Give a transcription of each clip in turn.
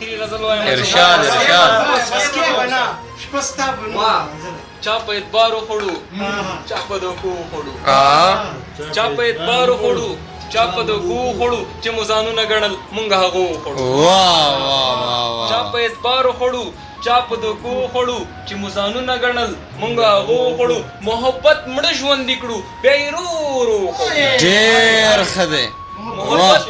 اخري غزل وایم ارشاد چا په اعتبار وخوړو چا په دوکو وخوړو چا په اعتبار وخوړو چا په دوکو وخوړو چې مزانونه ګڼل مونږ هغه وخوړو چا په اعتبار وخوړو چا په دوکو وخوړو چې مزانونه ګڼل مونږ هغه وخوړو محبت مړه ژوندي کړو بیا یې ورو ورو وخوړو ډېر ښه دی محبت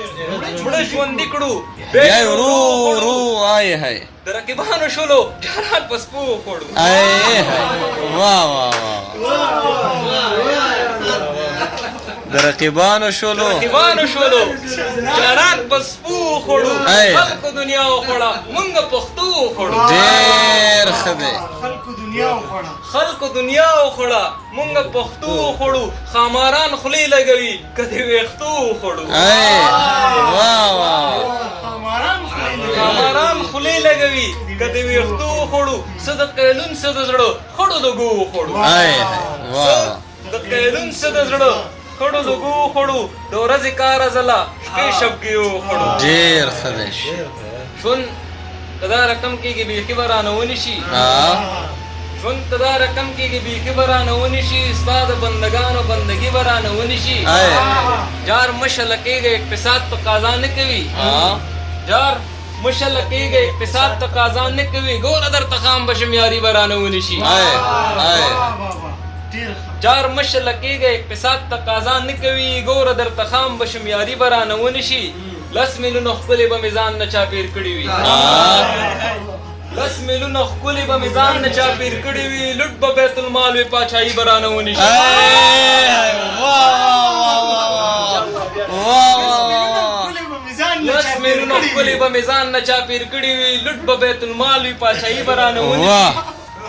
مړه ژوندي کړو بیا یې ورو ورو آی هی د رقیبانو شولو جاران په سپو وخوړو آی هی واه واه د رقیبانو شولو جاران په سپو وخوړو خلکو دنیا وخوړه مونږ پښتو وخوړو ډېر ښه دی خلکو دنیا وخوړه مونږ پښتو وخوړو خاماران خولې لګوي که دې ویښتو وخوړو واه واه خاماران خولې لګوي که دې ویښتو وخوړو څه د قیلون څه د زړه خړو دګو وخوړو د قیلون څه د زړه خړو دګو وخوړو د ورځې کاره ځله شپې شپږې وخوړو ډېر ښه دی ژوند که دا رقم کېږي بیخي به رانه ونیشي ژوند که دا رقم کېږي بیخي به رانه ونیشي ستا د بندګانو بندګي به رانه ونیشي جار مشله کېږي اقتصاد تقاضا نه کوي جار مشله کېږي اقتصاد تقاضا نه کوي ګوره درته خام به شم یاري به رانه ونیشي جار مشله کېږي اقتصاد تقاضا نه کوي ګوره درته خام به شم یاري به رانه ونیشي 10 میلیونه ښکلې به مې ځان نه چاپېر کړي وي 10 میلیونه ښکلې به مې ځان نه چاپېر کړي وي لوټ به بیت المال وي پاچاهي به رانه ونیشي 10 میلیونه ښکلې به مې ځان نه چاپېر کړي وي لوټ به بیت المال وي پاچاهي به رانه ونیشي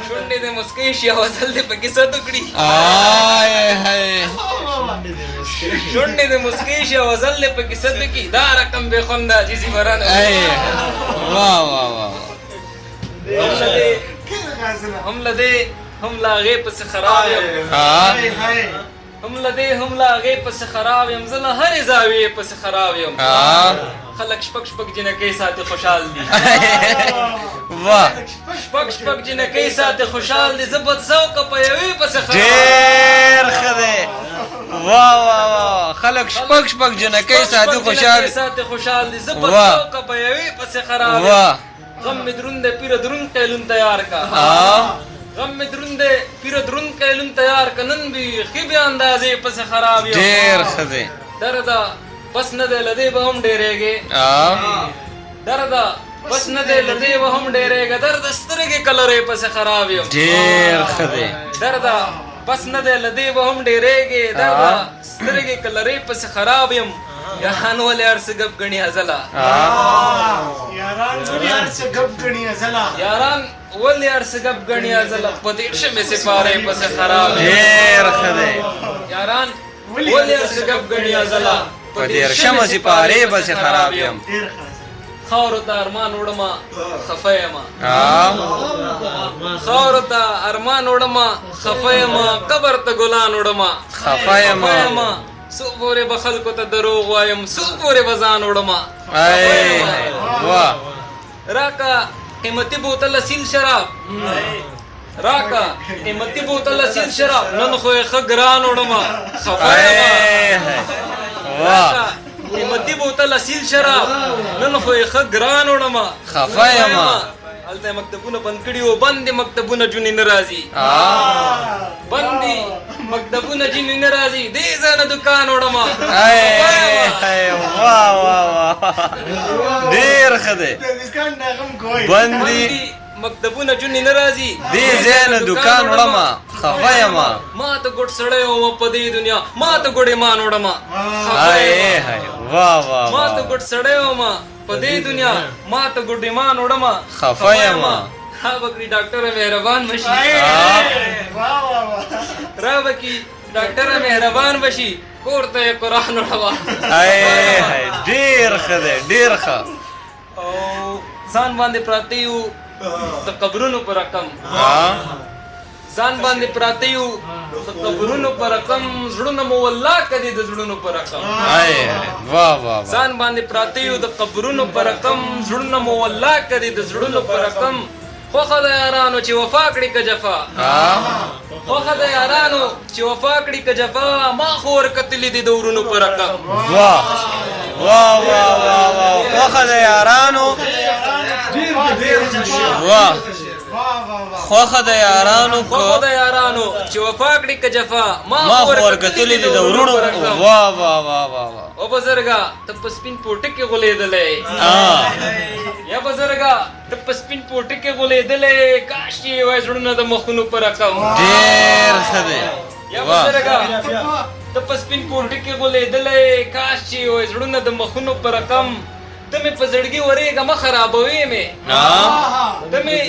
شونډې دې مسکۍ شي او ازل دې پکې څه وکړي شونډې دې مسکۍ شي او ازل دې پکې څه وکړي دا رقم بې خونده عجیزي به رانه هم له دې هم له هغې پسې خراب یم هم له دې هم له هغې پسې خراب یم زه له هرې زاویې پسې خراب یم خلک شپږ شپږ جنکۍ ساتي خوشحال دي شپږ جنکۍ ساتي خوشحال دي زه بدذوقه په یوې پسې ډېر ښه دی واه واه واه خلک شپږ جنکۍ ساتي خوشحال دي زه بدذوقه په یوې پسې خراب یم غم مې دروند دی پیره دروند قیلون تیار کا غم مې دروند دی پیره دروند قیلون تیار کا نن بیخي بې اندازې پسې خراب یم ډېر ښه دی درده بس نه دی له دې به هم ډېرېږې درده بس نه دی له دې به هم ډېرېږه درده سترګې کلرې پسې خراب یم ډېر ښه دی درده بس نه دی له دې به هم ډېرېږې درده سترګې کلرې پسې خراب یم یاران ولې هر څه ګپ ګڼي ازله یاران ولې هر څه ګپ ګڼي ازله په دېرشمې سپارې پسې خراب یم ډېر ښه دی یاران ولې هر څه ګپ ګڼي ازله په 13مه سپارې پسې خراب یم خاورو ته ارمان وړمه خفه یمه خاورو ته ارمان وړمه خفه یمه قبر ته ګلان وړمه خفه یمه څو پورې به خلکو ته دروغ وایم څو پورې به ځان وړمه راکه قیمتي بوتل اصیل شراب راکه قیمتي بوتل اصیل شراب نن خو یې ښه ګران وړمه خفه یمه قیمتي بوتل اصیل شراب نن خو یې ښه ګران وړمه خفه یمه هلته مکتبونه بند کړي وو بند دي مکتبونه جونې نه راځي بند دي مکتبونه جونې نه راځي دې ځای نه دوکان وړمه ډېر ښه دی بند دي مکتبونه جونې نه راځي دې ځای نه دوکان وړمه خفه یمه ما ته ګوډ سړی ومه په دې دنیا ما ته ګوډ ایمان وړمه ما ته ګوډ سړی ومه په دې دنیا ما ته ګوډ ایمان وړمه خفه یمه ها بکري ډاکټره مهربان بشي را بکي ډاکټره مهربان بشي کور ته یې قرآن وړمه ډېر ښه دی ډېر ښه او ځان باندې پراته یو د قبرونو په رقم ځان باندې پراته یو د قبرونو په رقم زړونه مو والله کدي د زړونو په رقم واه واه ځان باندې پراته یو د قبرونو په رقم زړونه مو والله کدي د زړونو په رقم خوخه د یارانو چې وفا کړي که جفا خوخه د یارانو چې وفا کړي که جفا ما خور کتلی دي د ورونو په رقم واه واه واه واه واه خوخه د یارانو واه خوخه د یارانو خوخه د یارانو چې وفا کړي که جفا ما خور کتلی دي د ورونو واه واه واه واه او بزرګا ته په سپین پوټه کې غولېدلې یا بزرګا ته په سپین پوټه کې غولېدلې کاش چې وای زړونه د مخونو پر رقم ډېر ښه دی یا بزرګا ته په سپین پوټه کې غولېدلې کاش چې وای زړونه د مخونو پر رقم ته مې په زړګي ورېږه مه خرابوې مې ته مې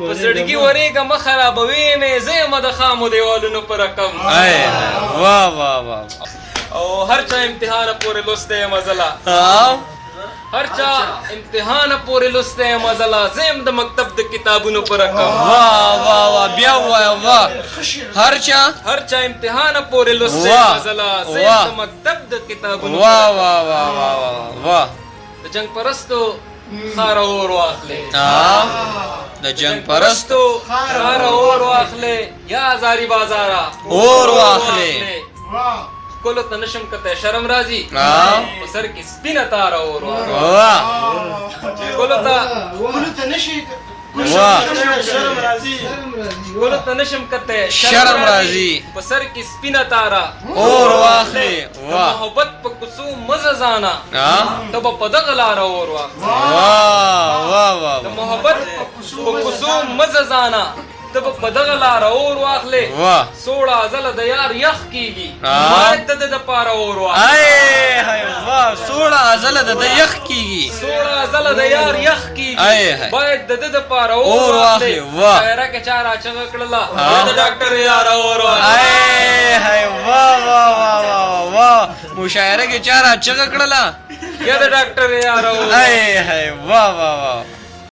په زړګي ورېږه مه خرابوې مې زه یمه د خامو دیوالونو په رقم واه واه واه او هر چا امتحان پورې لسته مزلا هر چا امتحان پورې لسته مزلا زم د مکتب د کتابونو پر رقم واه واه واه بیا واه واه هر چا امتحان پورې لسته مزلا زم د مکتب د کتابونو واه واه واه واه واه د جنگ پرستو خار اور واخلې د جنگ پرستو خار اور واخلې یا زاری بازارا اور واخلې کولو ته نشم کته شرم راځي په سر کې سپینه تار اور واه کولو ته نشي کولو ته نشم کته شرم راځي په سر کې سپینه تارا اور واخلې واه محبت په کوڅو مزه زانا ته په دغه لار اور واخلې واه واه واه د محبت په کوڅو مزه زانا ته په دغه لار اور واخلې واه 16 ځله د یار یخ کیږي باید د پاره اور واخلې واه 16 ځله د یخ کیږي 16 ځله د یار یخ کیږي باید د پاره اور واخلې واه شاعره کې چاره چغ کړلا د ډاکټر یار اور واخلې واه واه واه واه مشاعره کې چاره چغ کړلا یا د ډاکټر یار اور واه واه واه